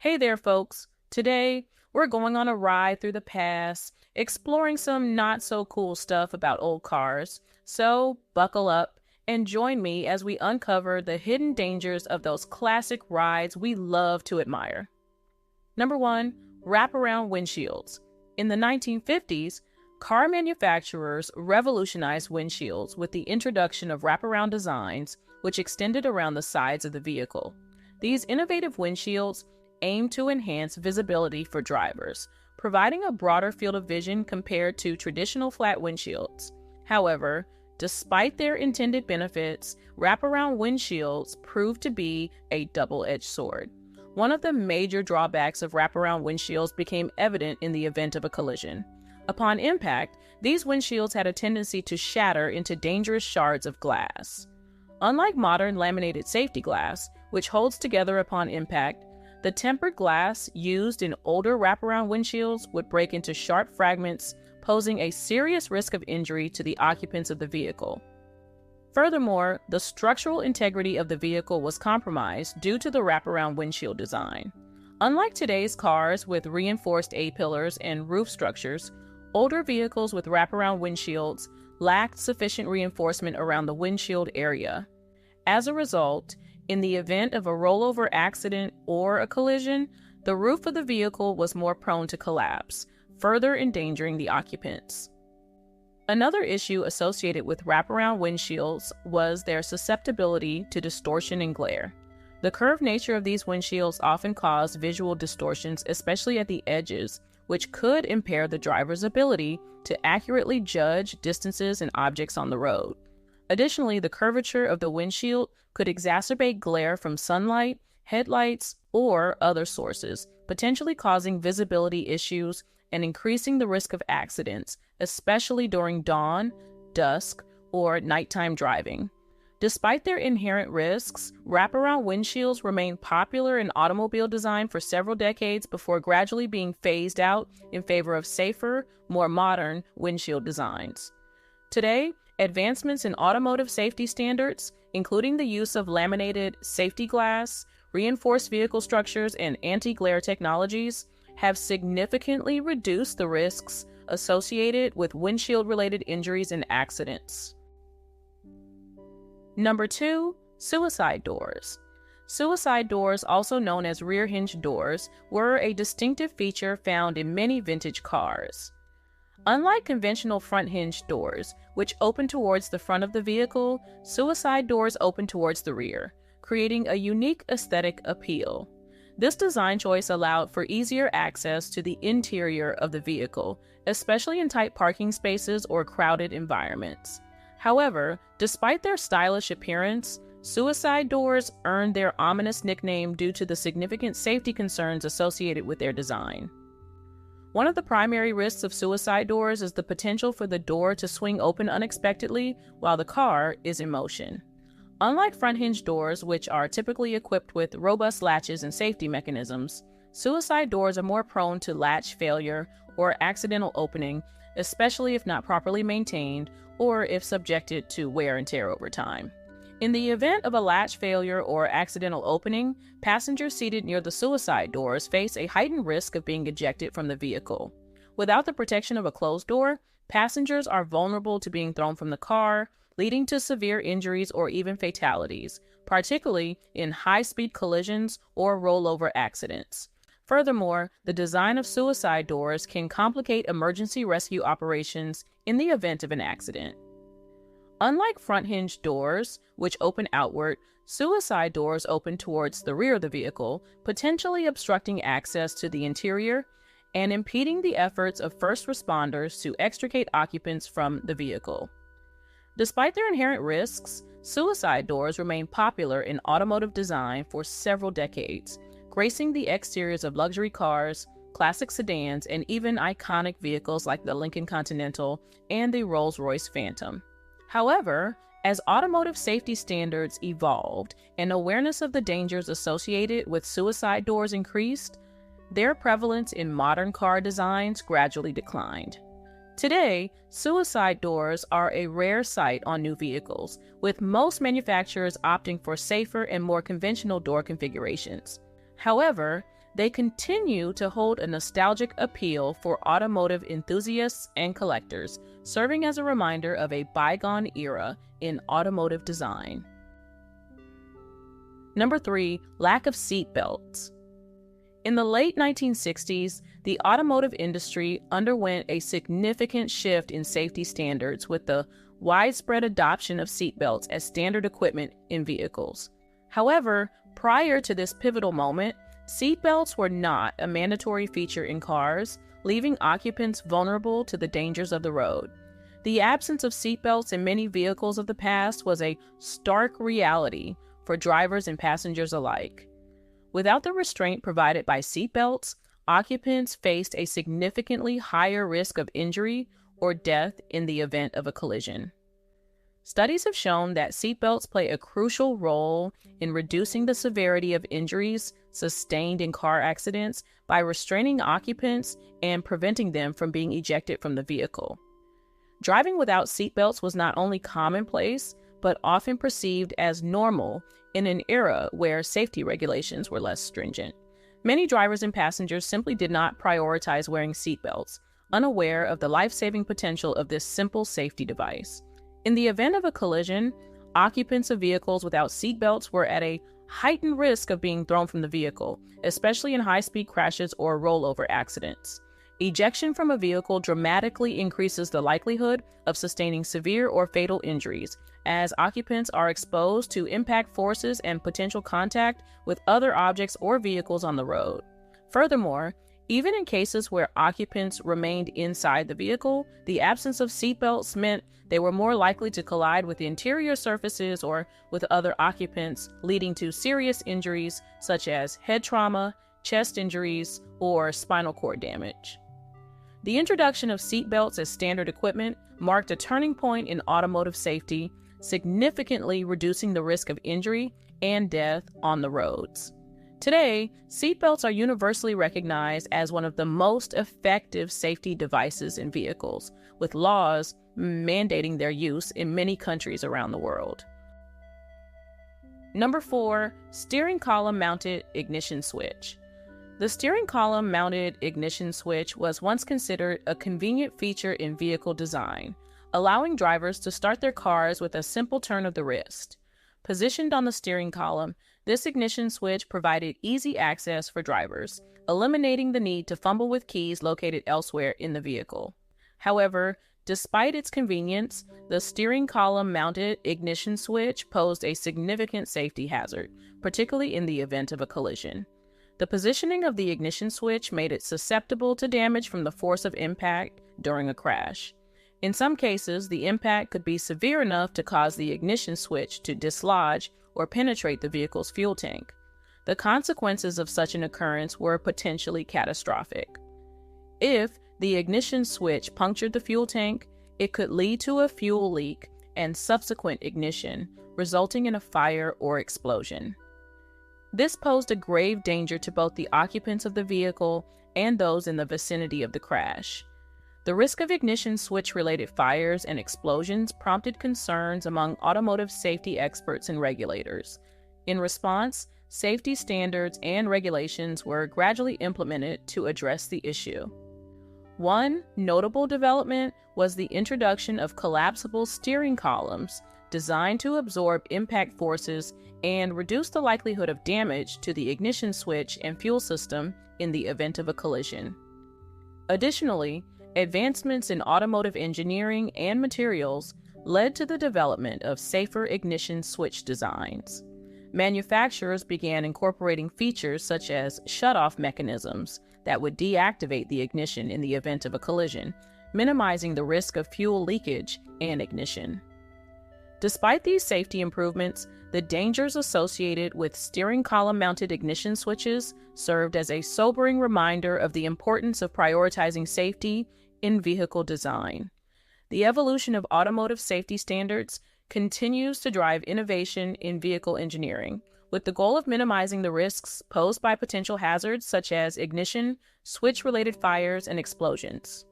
Hey there, folks. Today, we're going on a ride through the past, exploring some not so cool stuff about old cars. So, buckle up and join me as we uncover the hidden dangers of those classic rides we love to admire. Number 1, wraparound windshields. In the 1950s, car manufacturers revolutionized windshields with the introduction of wraparound designs, which extended around the sides of the vehicle. These innovative windshields aim to enhance visibility for drivers, providing a broader field of vision compared to traditional flat windshields. However, despite their intended benefits, wraparound windshields proved to be a double-edged sword. One of the major drawbacks of wraparound windshields became evident in the event of a collision. Upon impact, these windshields had a tendency to shatter into dangerous shards of glass. Unlike modern laminated safety glass, which holds together upon impact, the tempered glass used in older wraparound windshields would break into sharp fragments, posing a serious risk of injury to the occupants of the vehicle. Furthermore, the structural integrity of the vehicle was compromised due to the wraparound windshield design. Unlike today's cars with reinforced A-pillars and roof structures, older vehicles with wraparound windshields lacked sufficient reinforcement around the windshield area. As a result, in the event of a rollover accident or a collision, the roof of the vehicle was more prone to collapse, further endangering the occupants. Another issue associated with wraparound windshields was their susceptibility to distortion and glare. The curved nature of these windshields often caused visual distortions, especially at the edges, which could impair the driver's ability to accurately judge distances and objects on the road. Additionally, the curvature of the windshield could exacerbate glare from sunlight, headlights, or other sources, potentially causing visibility issues and increasing the risk of accidents, especially during dawn, dusk, or nighttime driving. Despite their inherent risks, wraparound windshields remained popular in automobile design for several decades before gradually being phased out in favor of safer, more modern windshield designs. Today, advancements in automotive safety standards, including the use of laminated safety glass, reinforced vehicle structures, and anti-glare technologies, have significantly reduced the risks associated with windshield-related injuries and accidents. Number 2, suicide doors. Suicide doors, also known as rear hinge doors, were a distinctive feature found in many vintage cars. Unlike conventional front hinge doors, which open towards the front of the vehicle, suicide doors open towards the rear, creating a unique aesthetic appeal. This design choice allowed for easier access to the interior of the vehicle, especially in tight parking spaces or crowded environments. However, despite their stylish appearance, suicide doors earned their ominous nickname due to the significant safety concerns associated with their design. One of the primary risks of suicide doors is the potential for the door to swing open unexpectedly while the car is in motion. Unlike front hinge doors, which are typically equipped with robust latches and safety mechanisms, suicide doors are more prone to latch failure or accidental opening, especially if not properly maintained or if subjected to wear and tear over time. In the event of a latch failure or accidental opening, passengers seated near the suicide doors face a heightened risk of being ejected from the vehicle. Without the protection of a closed door, passengers are vulnerable to being thrown from the car, leading to severe injuries or even fatalities, particularly in high-speed collisions or rollover accidents. Furthermore, the design of suicide doors can complicate emergency rescue operations in the event of an accident. Unlike front hinge doors, which open outward, suicide doors open towards the rear of the vehicle, potentially obstructing access to the interior and impeding the efforts of first responders to extricate occupants from the vehicle. Despite their inherent risks, suicide doors remain popular in automotive design for several decades, gracing the exteriors of luxury cars, classic sedans, and even iconic vehicles like the Lincoln Continental and the Rolls-Royce Phantom. However, as automotive safety standards evolved and awareness of the dangers associated with suicide doors increased, their prevalence in modern car designs gradually declined. Today, suicide doors are a rare sight on new vehicles, with most manufacturers opting for safer and more conventional door configurations. However, they continue to hold a nostalgic appeal for automotive enthusiasts and collectors, serving as a reminder of a bygone era in automotive design. Number 3, lack of seat belts. In the late 1960s, the automotive industry underwent a significant shift in safety standards with the widespread adoption of seatbelts as standard equipment in vehicles. However, prior to this pivotal moment, seatbelts were not a mandatory feature in cars, leaving occupants vulnerable to the dangers of the road. The absence of seatbelts in many vehicles of the past was a stark reality for drivers and passengers alike. Without the restraint provided by seatbelts, occupants faced a significantly higher risk of injury or death in the event of a collision. Studies have shown that seatbelts play a crucial role in reducing the severity of injuries sustained in car accidents by restraining occupants and preventing them from being ejected from the vehicle. Driving without seatbelts was not only commonplace, but often perceived as normal in an era where safety regulations were less stringent. Many drivers and passengers simply did not prioritize wearing seatbelts, unaware of the life-saving potential of this simple safety device. In the event of a collision, occupants of vehicles without seatbelts were at a heightened risk of being thrown from the vehicle, especially in high-speed crashes or rollover accidents. Ejection from a vehicle dramatically increases the likelihood of sustaining severe or fatal injuries, as occupants are exposed to impact forces and potential contact with other objects or vehicles on the road. Furthermore, even in cases where occupants remained inside the vehicle, the absence of seatbelts meant they were more likely to collide with interior surfaces or with other occupants, leading to serious injuries such as head trauma, chest injuries, or spinal cord damage. The introduction of seatbelts as standard equipment marked a turning point in automotive safety, significantly reducing the risk of injury and death on the roads. Today, seatbelts are universally recognized as one of the most effective safety devices in vehicles, with laws mandating their use in many countries around the world. Number 4, steering column mounted ignition switch. The steering column mounted ignition switch was once considered a convenient feature in vehicle design, allowing drivers to start their cars with a simple turn of the wrist. Positioned on the steering column, this ignition switch provided easy access for drivers, eliminating the need to fumble with keys located elsewhere in the vehicle. However, despite its convenience, the steering column mounted ignition switch posed a significant safety hazard, particularly in the event of a collision. The positioning of the ignition switch made it susceptible to damage from the force of impact during a crash. In some cases, the impact could be severe enough to cause the ignition switch to dislodge or penetrate the vehicle's fuel tank. The consequences of such an occurrence were potentially catastrophic. If the ignition switch punctured the fuel tank, it could lead to a fuel leak and subsequent ignition, resulting in a fire or explosion. This posed a grave danger to both the occupants of the vehicle and those in the vicinity of the crash. The risk of ignition switch-related fires and explosions prompted concerns among automotive safety experts and regulators. In response, safety standards and regulations were gradually implemented to address the issue. One notable development was the introduction of collapsible steering columns designed to absorb impact forces and reduce the likelihood of damage to the ignition switch and fuel system in the event of a collision. Additionally, advancements in automotive engineering and materials led to the development of safer ignition switch designs. Manufacturers began incorporating features such as shut-off mechanisms that would deactivate the ignition in the event of a collision, minimizing the risk of fuel leakage and ignition. Despite these safety improvements, the dangers associated with steering column-mounted ignition switches served as a sobering reminder of the importance of prioritizing safety in vehicle design. The evolution of automotive safety standards continues to drive innovation in vehicle engineering, with the goal of minimizing the risks posed by potential hazards such as ignition, switch-related fires, and explosions.